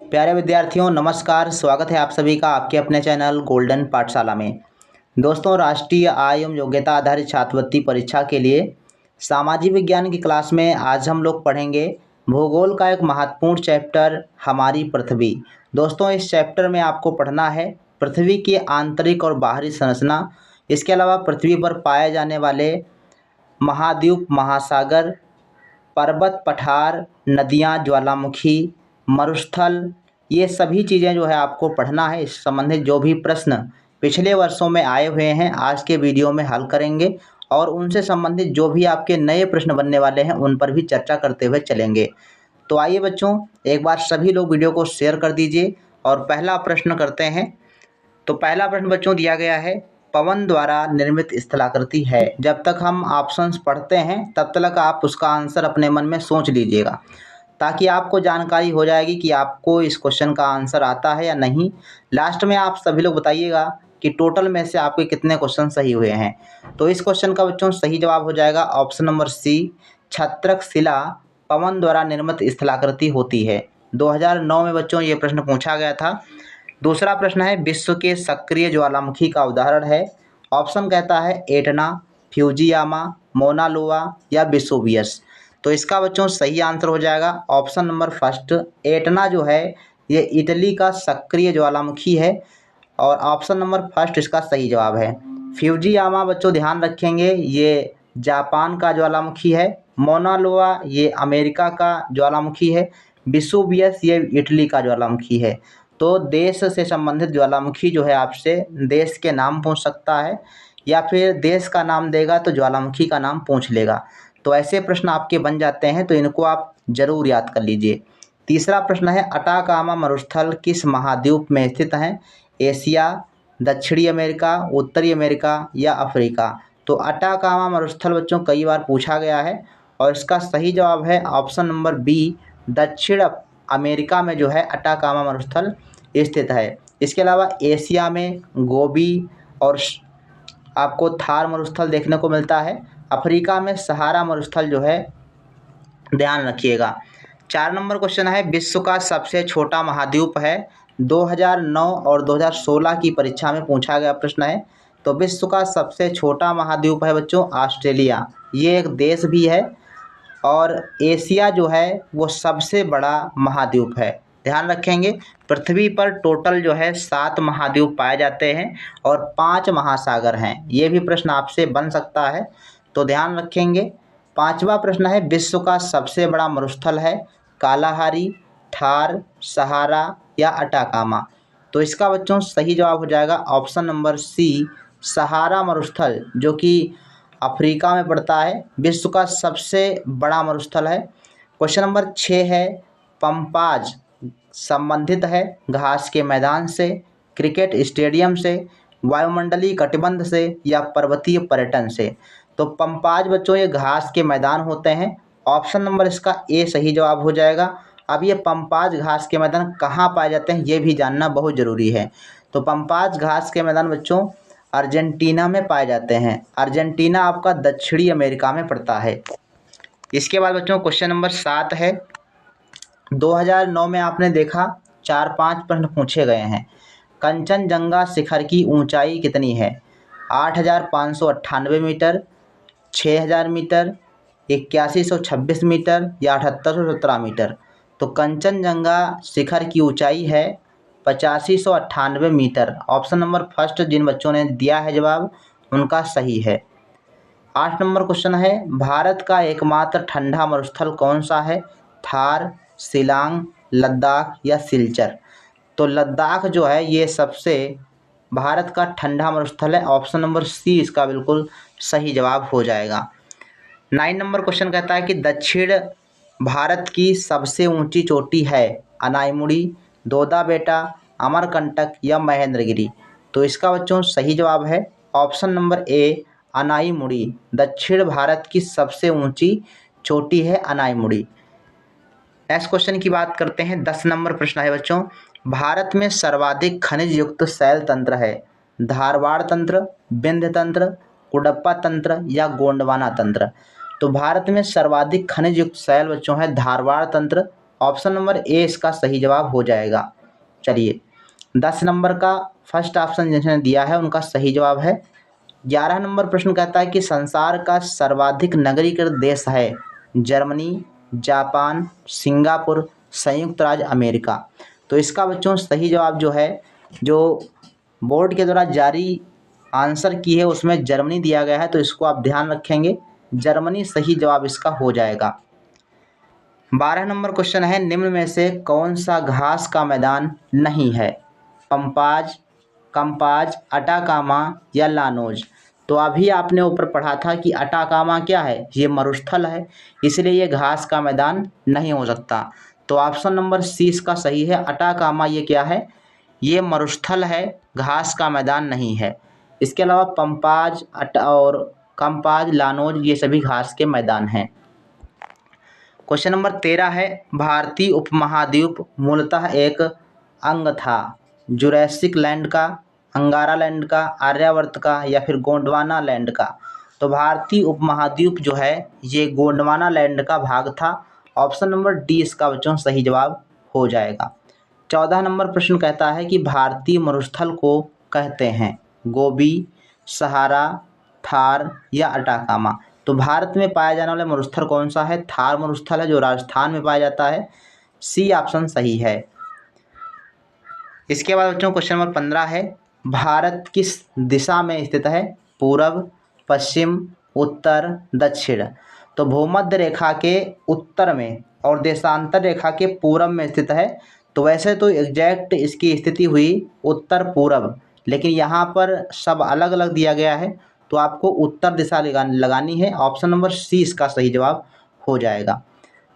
प्यारे विद्यार्थियों नमस्कार। स्वागत है आप सभी का आपके अपने चैनल गोल्डन पाठशाला में। दोस्तों, राष्ट्रीय आय एवं योग्यता आधारित छात्रवृत्ति परीक्षा के लिए सामाजिक विज्ञान की क्लास में आज हम लोग पढ़ेंगे भूगोल का एक महत्वपूर्ण चैप्टर हमारी पृथ्वी। दोस्तों, इस चैप्टर में आपको पढ़ना है पृथ्वी की आंतरिक और बाहरी संरचना, इसके अलावा पृथ्वी पर पाए जाने वाले महाद्वीप, महासागर, पर्वत, पठार, नदियाँ, ज्वालामुखी, मरुस्थल, ये सभी चीज़ें जो है आपको पढ़ना है। इस संबंधित जो भी प्रश्न पिछले वर्षों में आए हुए हैं आज के वीडियो में हल करेंगे और उनसे संबंधित जो भी आपके नए प्रश्न बनने वाले हैं उन पर भी चर्चा करते हुए चलेंगे। तो आइए बच्चों, एक बार सभी लोग वीडियो को शेयर कर दीजिए और पहला प्रश्न करते हैं। तो पहला प्रश्न बच्चों दिया गया है, पवन द्वारा निर्मित स्थलाकृति है। जब तक हम ऑप्शंस पढ़ते हैं तब तक आप उसका आंसर अपने मन में सोच लीजिएगा, ताकि आपको जानकारी हो जाएगी कि आपको इस क्वेश्चन का आंसर आता है या नहीं। लास्ट में आप सभी लोग बताइएगा कि टोटल में से आपके कितने क्वेश्चन सही हुए हैं। तो इस क्वेश्चन का बच्चों सही जवाब हो जाएगा ऑप्शन नंबर सी, छत्रक शिला पवन द्वारा निर्मित स्थलाकृति होती है। 2009 में बच्चों ये प्रश्न पूछा गया था। दूसरा प्रश्न है, विश्व के सक्रिय ज्वालामुखी का उदाहरण है। ऑप्शन कहता है एटना, फ्यूजियामा, मोना लोआ या वेसुवियस। तो इसका बच्चों सही आंसर हो जाएगा ऑप्शन नंबर फर्स्ट, एटना जो है ये इटली का सक्रिय ज्वालामुखी है और ऑप्शन नंबर फर्स्ट इसका सही जवाब है। फ्यूजियामा बच्चों ध्यान रखेंगे ये जापान का ज्वालामुखी है। मोना लोआ ये अमेरिका का ज्वालामुखी है। वेसुवियस ये इटली का ज्वालामुखी है। तो देश से संबंधित ज्वालामुखी जो है आपसे देश के नाम पूछ सकता है या फिर देश का नाम देगा तो ज्वालामुखी का नाम पूछ लेगा। तो ऐसे प्रश्न आपके बन जाते हैं, तो इनको आप जरूर याद कर लीजिए। तीसरा प्रश्न है, अटाकामा मरुस्थल किस महाद्वीप में स्थित है? एशिया, दक्षिणी अमेरिका, उत्तरी अमेरिका या अफ्रीका। तो अटाकामा मरुस्थल बच्चों कई बार पूछा गया है और इसका सही जवाब है ऑप्शन नंबर बी, दक्षिण अमेरिका में जो है अटाकामा मरुस्थल स्थित है। इसके अलावा एशिया में गोबी और आपको थार मरुस्थल देखने को मिलता है। अफ्रीका में सहारा मरुस्थल जो है, ध्यान रखिएगा। 4 नंबर क्वेश्चन है, विश्व का सबसे छोटा महाद्वीप है। 2009 और 2016 की परीक्षा में पूछा गया प्रश्न है। तो विश्व का सबसे छोटा महाद्वीप है बच्चों ऑस्ट्रेलिया, ये एक देश भी है और एशिया जो है वो सबसे बड़ा महाद्वीप है। ध्यान रखेंगे, पृथ्वी पर टोटल जो है 7 महाद्वीप पाए जाते हैं और 5 महासागर हैं। ये भी प्रश्न आपसे बन सकता है, तो ध्यान रखेंगे। 5वां प्रश्न है, विश्व का सबसे बड़ा मरुस्थल है कालाहारी, थार, सहारा या अटाकामा। तो इसका बच्चों सही जवाब हो जाएगा ऑप्शन नंबर सी, सहारा मरुस्थल, जो कि अफ्रीका में पड़ता है, विश्व का सबसे बड़ा मरुस्थल है। क्वेश्चन नंबर 6 है, पंपाज संबंधित है घास के मैदान से, क्रिकेट स्टेडियम से, वायुमंडलीय कटिबंध से या पर्वतीय पर्यटन से। तो पंपाज बच्चों ये घास के मैदान होते हैं। ऑप्शन नंबर इसका ए सही जवाब हो जाएगा। अब ये पंपाज घास के मैदान कहाँ पाए जाते हैं ये भी जानना बहुत ज़रूरी है। तो पंपाज घास के मैदान बच्चों अर्जेंटीना में पाए जाते हैं। अर्जेंटीना आपका दक्षिणी अमेरिका में पड़ता है। इसके बाद बच्चों क्वेश्चन नंबर 7 है, 2009 में आपने देखा 4-5 प्रश्न पूछे गए हैं। कंचनजंगा शिखर की ऊंचाई कितनी है? 8,598 मीटर, 6,000 मीटर, 8126 मीटर या 7817 मीटर। तो कंचनजंगा शिखर की ऊंचाई है 8598 मीटर। ऑप्शन नंबर फर्स्ट जिन बच्चों ने दिया है जवाब उनका सही है। 8 नंबर क्वेश्चन है, भारत का एकमात्र ठंडा मरुस्थल कौन सा है? थार, शिलांग, लद्दाख या सिलचर। तो लद्दाख जो है ये सबसे भारत का ठंडा मरुस्थल है। ऑप्शन नंबर सी इसका बिल्कुल सही जवाब हो जाएगा। 9 नंबर क्वेश्चन कहता है कि दक्षिण भारत की सबसे ऊंची चोटी है अनाईमुड़ी, दोदा बेटा, अमरकंटक या महेंद्रगिरी। तो इसका बच्चों सही जवाब है ऑप्शन नंबर ए, अनाईमुड़ी। दक्षिण भारत की सबसे ऊंची चोटी है अनाईमुड़ी। नेक्स्ट क्वेश्चन की बात करते हैं। 10 नंबर प्रश्न है बच्चों, भारत में सर्वाधिक खनिज युक्त शैल तंत्र है धारवाड़ तंत्र, विंध्य तंत्र, कुडप्पा तंत्र या गोंडवाना तंत्र। तो भारत में सर्वाधिक खनिज युक्त शैल बच्चों है धारवाड़ तंत्र, ऑप्शन नंबर ए इसका सही जवाब हो जाएगा। चलिए 10 नंबर का फर्स्ट ऑप्शन जिन्होंने दिया है उनका सही जवाब है। 11 नंबर प्रश्न कहता है कि संसार का सर्वाधिक नगरीकृत देश है जर्मनी, जापान, सिंगापुर, संयुक्त राज्य अमेरिका। तो इसका बच्चों सही जवाब जो है, जो बोर्ड के द्वारा जारी आंसर की है उसमें जर्मनी दिया गया है, तो इसको आप ध्यान रखेंगे, जर्मनी सही जवाब इसका हो जाएगा। 12 नंबर क्वेश्चन है, निम्न में से कौन सा घास का मैदान नहीं है? पंपाज, कंपाज, अटाकामा या लानोज। तो अभी आपने ऊपर पढ़ा था कि अटाकामा क्या है, ये मरुस्थल है, इसलिए ये घास का मैदान नहीं हो सकता। तो ऑप्शन नंबर सी इसका सही है। अटाकामा ये क्या है, ये मरुस्थल है, घास का मैदान नहीं है। इसके अलावा पंपाज और कंपाज, लानोज ये सभी घास के मैदान हैं। क्वेश्चन नंबर 13 है, भारतीय उपमहाद्वीप मूलतः एक अंग था जुरैसिक लैंड का, अंगारा लैंड का, आर्यावर्त का या फिर गोंडवाना लैंड का। तो भारतीय उपमहाद्वीप जो है ये गोंडवाना लैंड का भाग था। ऑप्शन नंबर डी इसका बच्चों सही जवाब हो जाएगा। 14 नंबर प्रश्न कहता है कि भारतीय मरुस्थल को कहते हैं गोबी, सहारा, थार या अटाकामा। तो भारत में पाया जाने वाला मरुस्थल कौन सा है? थार मरुस्थल है जो राजस्थान में पाया जाता है। सी ऑप्शन सही है। इसके बाद बच्चों क्वेश्चन नंबर 15 है, भारत किस दिशा में स्थित है? पूर्व, पश्चिम, उत्तर, दक्षिण। तो भूमध्य रेखा के उत्तर में और देशांतर रेखा के पूर्व में स्थित है। तो वैसे तो एग्जैक्ट इसकी स्थिति हुई उत्तर पूर्व, लेकिन यहाँ पर सब अलग अलग दिया गया है, तो आपको उत्तर दिशा लगानी है। ऑप्शन नंबर सी इसका सही जवाब हो जाएगा।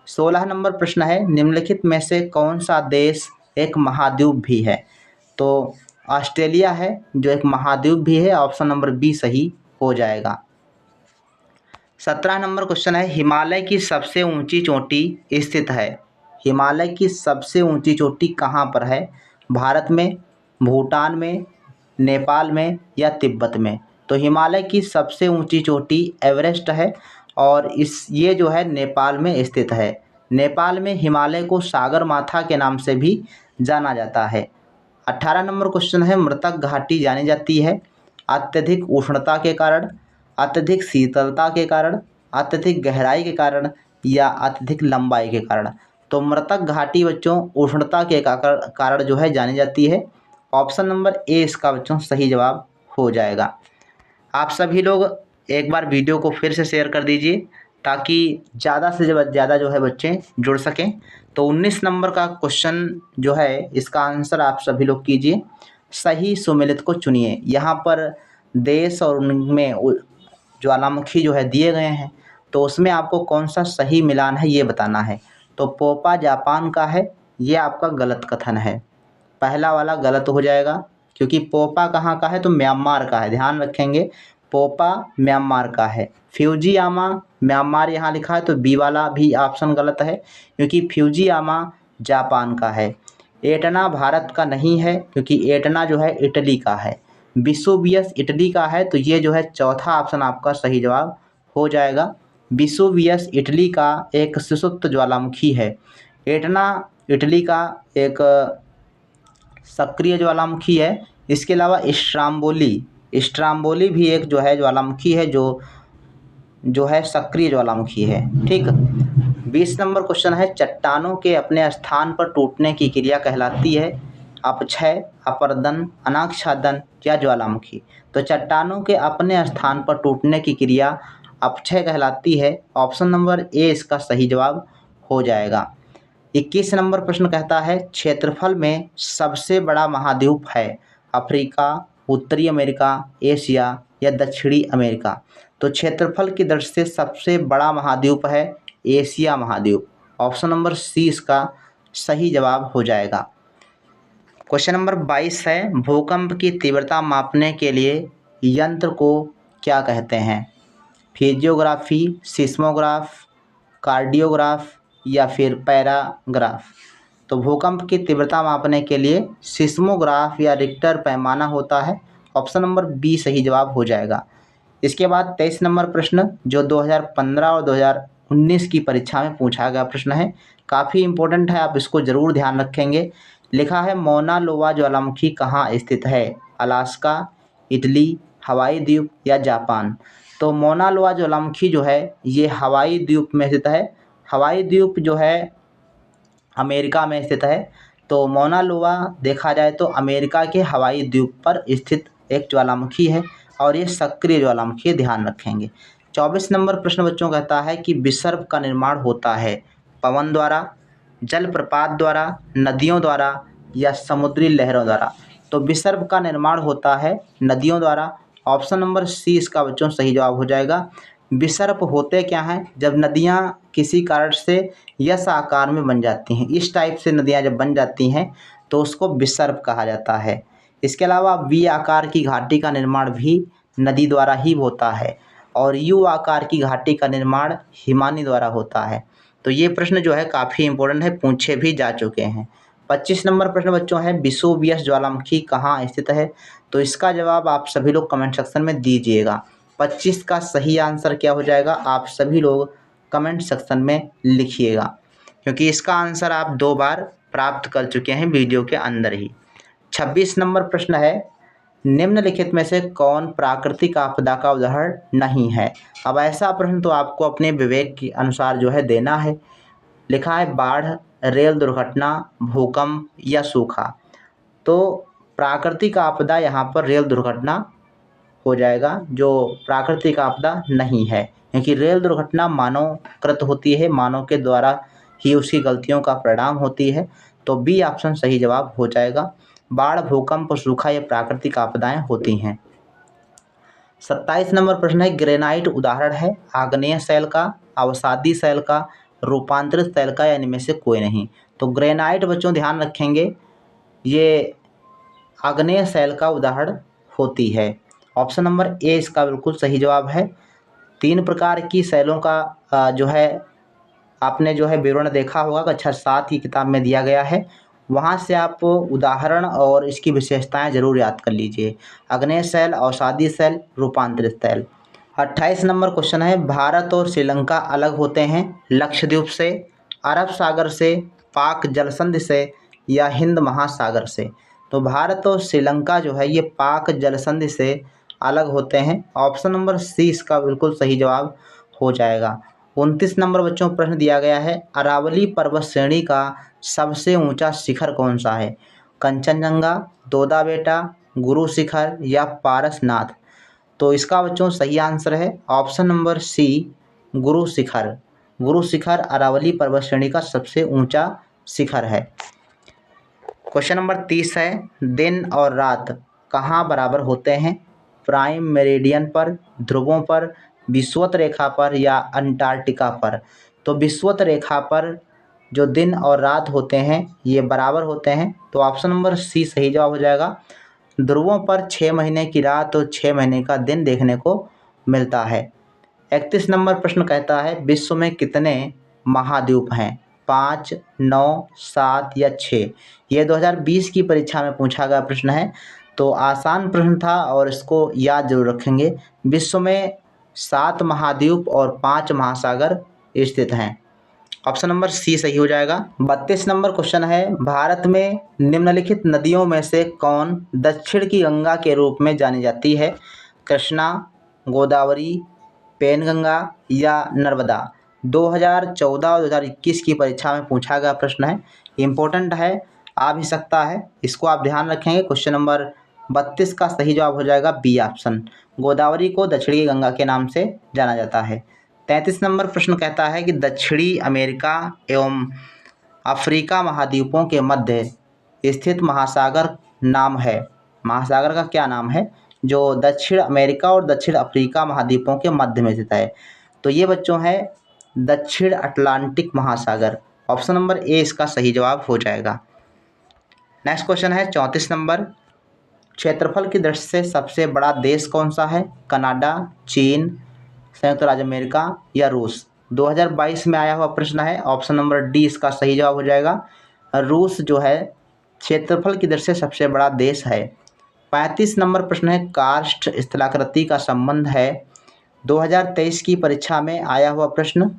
16 नंबर प्रश्न है, निम्नलिखित में से कौन सा देश एक महाद्वीप भी है? तो ऑस्ट्रेलिया है जो एक महाद्वीप भी है। ऑप्शन नंबर बी सही हो जाएगा। 17 नंबर क्वेश्चन है, हिमालय की सबसे ऊंची चोटी स्थित है। हिमालय की सबसे ऊंची चोटी कहाँ पर है? भारत में, भूटान में, नेपाल में या तिब्बत में। तो हिमालय की सबसे ऊंची चोटी एवरेस्ट है और ये जो है नेपाल में स्थित है। नेपाल में हिमालय को सागर माथा के नाम से भी जाना जाता है। 18 नंबर क्वेश्चन है, मृतक घाटी जानी जाती है अत्यधिक उष्णता के कारण, अत्यधिक शीतलता के कारण, अत्यधिक गहराई के कारण या अत्यधिक लंबाई के कारण। तो मृतक घाटी बच्चों उष्णता के कारण जो है जानी जाती है। ऑप्शन नंबर ए इसका बच्चों सही जवाब हो जाएगा। आप सभी लोग एक बार वीडियो को फिर से शेयर कर दीजिए ताकि ज़्यादा से ज़्यादा जो है बच्चे जुड़ सकें। तो 19 नंबर का क्वेश्चन जो है इसका आंसर आप सभी लोग कीजिए, सही सुमेलित को चुनिए। यहाँ पर देश और उनमें ज्वालामुखी जो है दिए गए हैं, तो उसमें आपको कौन सा सही मिलान है ये बताना है। तो पोपा जापान का है, ये आपका गलत कथन है, पहला वाला गलत हो जाएगा क्योंकि पोपा कहाँ का है? तो म्यांमार का है, ध्यान रखेंगे, पोपा म्यांमार का है। फ्यूजियामा म्यांमार यहाँ लिखा है, तो बी वाला भी ऑप्शन गलत है क्योंकि फ्यूजियामा जापान का है। एटना भारत का नहीं है क्योंकि एटना जो है इटली का है। विसुवियस इटली का है, तो ये जो है चौथा ऑप्शन आपका सही जवाब हो जाएगा। विसुवियस इटली का एक सुषुप्त ज्वालामुखी है। एटना इटली का एक सक्रिय ज्वालामुखी है। इसके अलावा स्ट्राम्बोली भी एक जो है ज्वालामुखी है जो है सक्रिय ज्वालामुखी है। ठीक। 20 नंबर क्वेश्चन है, चट्टानों के अपने स्थान पर टूटने की क्रिया कहलाती है अपक्षय, अपर्दन, अनाच्छादन या ज्वालामुखी। तो चट्टानों के अपने स्थान पर टूटने की क्रिया अपक्षय कहलाती है। ऑप्शन नंबर ए इसका सही जवाब हो जाएगा। 21 नंबर प्रश्न कहता है, क्षेत्रफल में सबसे बड़ा महाद्वीप है अफ्रीका, उत्तरी अमेरिका, एशिया या दक्षिणी अमेरिका। तो क्षेत्रफल की दृष्टि से सबसे बड़ा महाद्वीप है एशिया महाद्वीप। ऑप्शन नंबर सी इसका सही जवाब हो जाएगा। क्वेश्चन नंबर 22 है, भूकंप की तीव्रता मापने के लिए यंत्र को क्या कहते हैं? फिजियोग्राफी, सिस्मोग्राफ, कार्डियोग्राफ या फिर पैराग्राफ। तो भूकंप की तीव्रता मापने के लिए सिस्मोग्राफ या रिक्टर पैमाना होता है। ऑप्शन नंबर बी सही जवाब हो जाएगा। इसके बाद 23 नंबर प्रश्न जो 2015 और 2019 की परीक्षा में पूछा गया प्रश्न है, काफ़ी इम्पोर्टेंट है, आप इसको ज़रूर ध्यान रखेंगे। लिखा है मौना लोआ ज्वालामुखी कहाँ स्थित है? अलास्का, इटली, हवाई द्वीप या जापान? तो मौना लोआ ज्वालामुखी जो है ये हवाई द्वीप में स्थित है। हवाई द्वीप जो है अमेरिका में स्थित है। तो मौना लोआ देखा जाए तो अमेरिका के हवाई द्वीप पर स्थित एक ज्वालामुखी है और ये सक्रिय ज्वालामुखी है, ध्यान रखेंगे। 24 नंबर प्रश्न बच्चों कहता है कि विसर्प का निर्माण होता है पवन द्वारा, जलप्रपात द्वारा, नदियों द्वारा या समुद्री लहरों द्वारा? तो विसर्प का निर्माण होता है नदियों द्वारा। ऑप्शन नंबर सी इसका बच्चों सही जवाब हो जाएगा। विसर्प होते क्या हैं? जब नदियाँ किसी कारण से यस आकार में बन जाती हैं, इस टाइप से नदियाँ जब बन जाती हैं तो उसको विसर्प कहा जाता है। इसके अलावा वी आकार की घाटी का निर्माण भी नदी द्वारा ही होता है और यू आकार की घाटी का निर्माण हिमानी द्वारा होता है। तो ये प्रश्न जो है काफ़ी इंपॉर्टेंट है, पूछे भी जा चुके हैं। 25 नंबर प्रश्न बच्चों है विसुवियस ज्वालामुखी कहाँ स्थित है? तो इसका जवाब आप सभी लोग कमेंट सेक्शन में दीजिएगा। 25 का सही आंसर क्या हो जाएगा, आप सभी लोग कमेंट सेक्शन में लिखिएगा, क्योंकि इसका आंसर आप 2 बार प्राप्त कर चुके हैं वीडियो के अंदर ही। 26 नंबर प्रश्न है निम्नलिखित में से कौन प्राकृतिक आपदा का उदाहरण नहीं है? अब ऐसा प्रश्न तो आपको अपने विवेक के अनुसार जो है देना है। लिखा है बाढ़, रेल दुर्घटना, भूकंप या सूखा? तो प्राकृतिक आपदा यहाँ पर रेल दुर्घटना हो जाएगा, जो प्राकृतिक आपदा नहीं है, क्योंकि रेल दुर्घटना मानवकृत होती है, मानव के द्वारा ही उसकी गलतियों का परिणाम होती है। तो बी ऑप्शन सही जवाब हो जाएगा। बाढ़, भूकंप, सूखा ये प्राकृतिक आपदाएं होती हैं। 27 नंबर प्रश्न है ग्रेनाइट उदाहरण है आग्नेय शैल का, अवसादी शैल का, रूपांतरित शैल का या इनमें से कोई नहीं? तो ग्रेनाइट बच्चों ध्यान रखेंगे ये आग्नेय शैल का उदाहरण होती है। ऑप्शन नंबर ए इसका बिल्कुल सही जवाब है। 3 प्रकार की शैलों का जो है आपने जो है विवरण देखा होगा, कक्षा 7 की किताब में दिया गया है, वहाँ से आप उदाहरण और इसकी विशेषताएं जरूर याद कर लीजिए। आग्नेय शैल, अवसादी शैल, रूपांतरित शैल। 28 नंबर क्वेश्चन है भारत और श्रीलंका अलग होते हैं लक्षद्वीप से, अरब सागर से, पाक जलसंधि से या हिंद महासागर से? तो भारत और श्रीलंका जो है ये पाक जलसंधि से अलग होते हैं। ऑप्शन नंबर सी इसका बिल्कुल सही जवाब हो जाएगा। 29 नंबर बच्चों प्रश्न दिया गया है अरावली पर्वत श्रेणी का सबसे ऊंचा शिखर कौन सा है? कंचनजंगा, दोदा बेटा, गुरु शिखर या पारसनाथ? तो इसका बच्चों सही आंसर है option number C Guru Shikhar. Guru Shikhar Aravalli पर्वत श्रेणी का सबसे ऊंचा शिखर है। क्वेश्चन नंबर 30 है दिन और रात कहाँ बराबर होते हैं? प्राइम मेरिडियन पर, ध्रुवों पर, विषुवत रेखा पर या अंटार्कटिका पर? तो विषुवत रेखा पर जो दिन और रात होते हैं ये बराबर होते हैं। तो ऑप्शन नंबर सी सही जवाब हो जाएगा। ध्रुवों पर 6 महीने की रात और 6 महीने का दिन देखने को मिलता है। 31 नंबर प्रश्न कहता है विश्व में कितने महाद्वीप हैं? 5, 9, 7 या 6? ये 2020 की परीक्षा में पूछा गया प्रश्न है, तो आसान प्रश्न था और इसको याद जरूर रखेंगे। विश्व में 7 महाद्वीप और 5 महासागर स्थित हैं। ऑप्शन नंबर सी सही हो जाएगा। 32 नंबर क्वेश्चन है भारत में निम्नलिखित नदियों में से कौन दक्षिण की गंगा के रूप में जानी जाती है? कृष्णा, गोदावरी, पेनगंगा या नर्मदा? 2014 और 2021 की परीक्षा में पूछा गया प्रश्न है, इम्पोर्टेंट है, आ भी सकता है, इसको आप ध्यान रखेंगे। क्वेश्चन नंबर 32 का सही जवाब हो जाएगा बी ऑप्शन। गोदावरी को दक्षिणी गंगा के नाम से जाना जाता है। 33 नंबर प्रश्न कहता है कि दक्षिणी अमेरिका एवं अफ्रीका महाद्वीपों के मध्य स्थित महासागर नाम है? महासागर का क्या नाम है जो दक्षिण अमेरिका और दक्षिण अफ्रीका महाद्वीपों के मध्य में स्थित है? तो ये बच्चों है दक्षिण अटलांटिक महासागर। ऑप्शन नंबर ए इसका सही जवाब हो जाएगा। नेक्स्ट क्वेश्चन है 34 नंबर क्षेत्रफल की दृष्टि से सबसे बड़ा देश कौन सा है? कनाडा, चीन, संयुक्त राज्य अमेरिका या रूस? 2022 में आया हुआ प्रश्न है। ऑप्शन नंबर डी इसका सही जवाब हो जाएगा। रूस जो है क्षेत्रफल की दृष्टि से सबसे बड़ा देश है। 35 नंबर प्रश्न है कार्स्ट स्थलाकृति का संबंध है। 2023 की परीक्षा में आया हुआ प्रश्न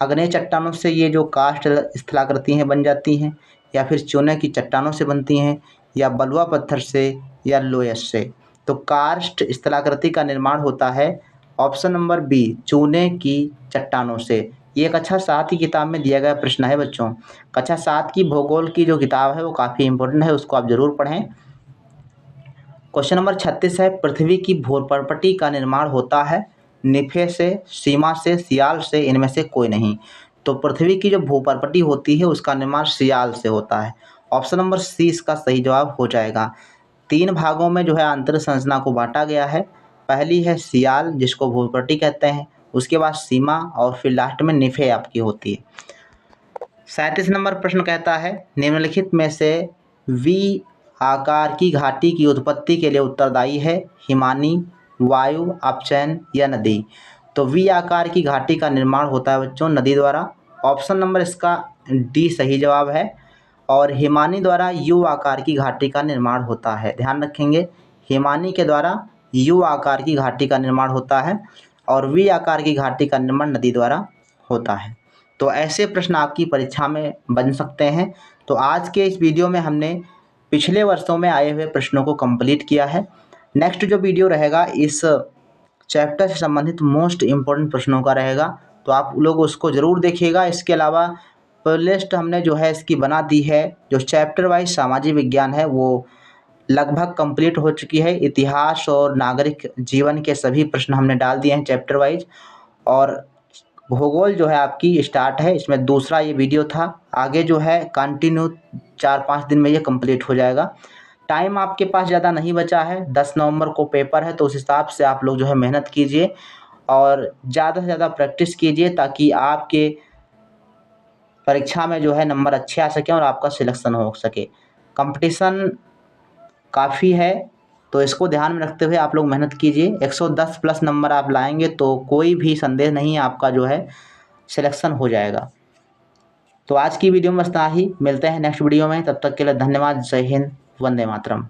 आग्नेय चट्टानों से ये जो कार्स्ट स्थलाकृति हैं बन जाती हैं, या फिर चूने की चट्टानों से बनती हैं, या बलुआ पत्थर से, या लोयस से। तो कार्स्ट स्थलाकृति का निर्माण होता है ऑप्शन नंबर बी, चूने की चट्टानों से। ये कक्षा 7 की किताब में दिया गया प्रश्न है बच्चों। कक्षा 7 की भूगोल की जो किताब है वो काफ़ी इंपॉर्टेंट है, उसको आप ज़रूर पढ़ें। क्वेश्चन नंबर 36 है, पृथ्वी की भूपर्पटी का निर्माण होता है निफे से, सीमा से, सियाल से, इनमें से कोई नहीं। तो पृथ्वी की जो भूपर्पटी होती है उसका निर्माण सियाल से होता है। ऑप्शन नंबर सी इसका सही जवाब हो जाएगा। 3 भागों में जो है आंतरिक संरचना को बांटा गया है। पहली है सियाल जिसको भूपर्पटी कहते हैं, उसके बाद सीमा, और फिर लास्ट में निफे आपकी होती है। 37 नंबर प्रश्न कहता है, निम्नलिखित में से वी आकार की घाटी की उत्पत्ति के लिए उत्तरदायी है हिमानी, वायु, अपचयन या नदी। तो वी आकार की घाटी का निर्माण होता है बच्चों नदी द्वारा। ऑप्शन नंबर इसका डी सही जवाब है। और हिमानी द्वारा यू आकार की घाटी का निर्माण होता है। ध्यान रखेंगे, हिमानी के द्वारा यू आकार की घाटी का निर्माण होता है और वी आकार की घाटी का निर्माण नदी द्वारा होता है। तो ऐसे प्रश्न आपकी परीक्षा में बन सकते हैं। तो आज के इस वीडियो में हमने पिछले वर्षों में आए हुए प्रश्नों को कंप्लीट किया है। नेक्स्ट जो वीडियो रहेगा इस चैप्टर से संबंधित मोस्ट इम्पोर्टेंट प्रश्नों का रहेगा, तो आप लोग उसको ज़रूर देखिएगा। इसके अलावा प्लेलिस्ट हमने जो है इसकी बना दी है, जो चैप्टर वाइज सामाजिक विज्ञान है वो लगभग कंप्लीट हो चुकी है। इतिहास और नागरिक जीवन के सभी प्रश्न हमने डाल दिए हैं चैप्टर वाइज, और भूगोल जो है आपकी स्टार्ट है। इसमें दूसरा ये वीडियो था, आगे जो है कंटिन्यू 4-5 दिन में ये कंप्लीट हो जाएगा। टाइम आपके पास ज़्यादा नहीं बचा है, 10 नवंबर को पेपर है, तो उस हिसाब से आप लोग जो है मेहनत कीजिए और ज़्यादा से ज़्यादा प्रैक्टिस कीजिए ताकि आपके परीक्षा में जो है नंबर अच्छे आ सकें और आपका सिलेक्शन हो सके। कंपटीशन काफ़ी है, तो इसको ध्यान में रखते हुए आप लोग मेहनत कीजिए। 110 प्लस नंबर आप लाएंगे तो कोई भी संदेह नहीं है, आपका जो है सिलेक्शन हो जाएगा। तो आज की वीडियो में बस इतना ही, मिलते हैं नेक्स्ट वीडियो में। तब तक के लिए धन्यवाद। जय हिंद, वंदे मातरम।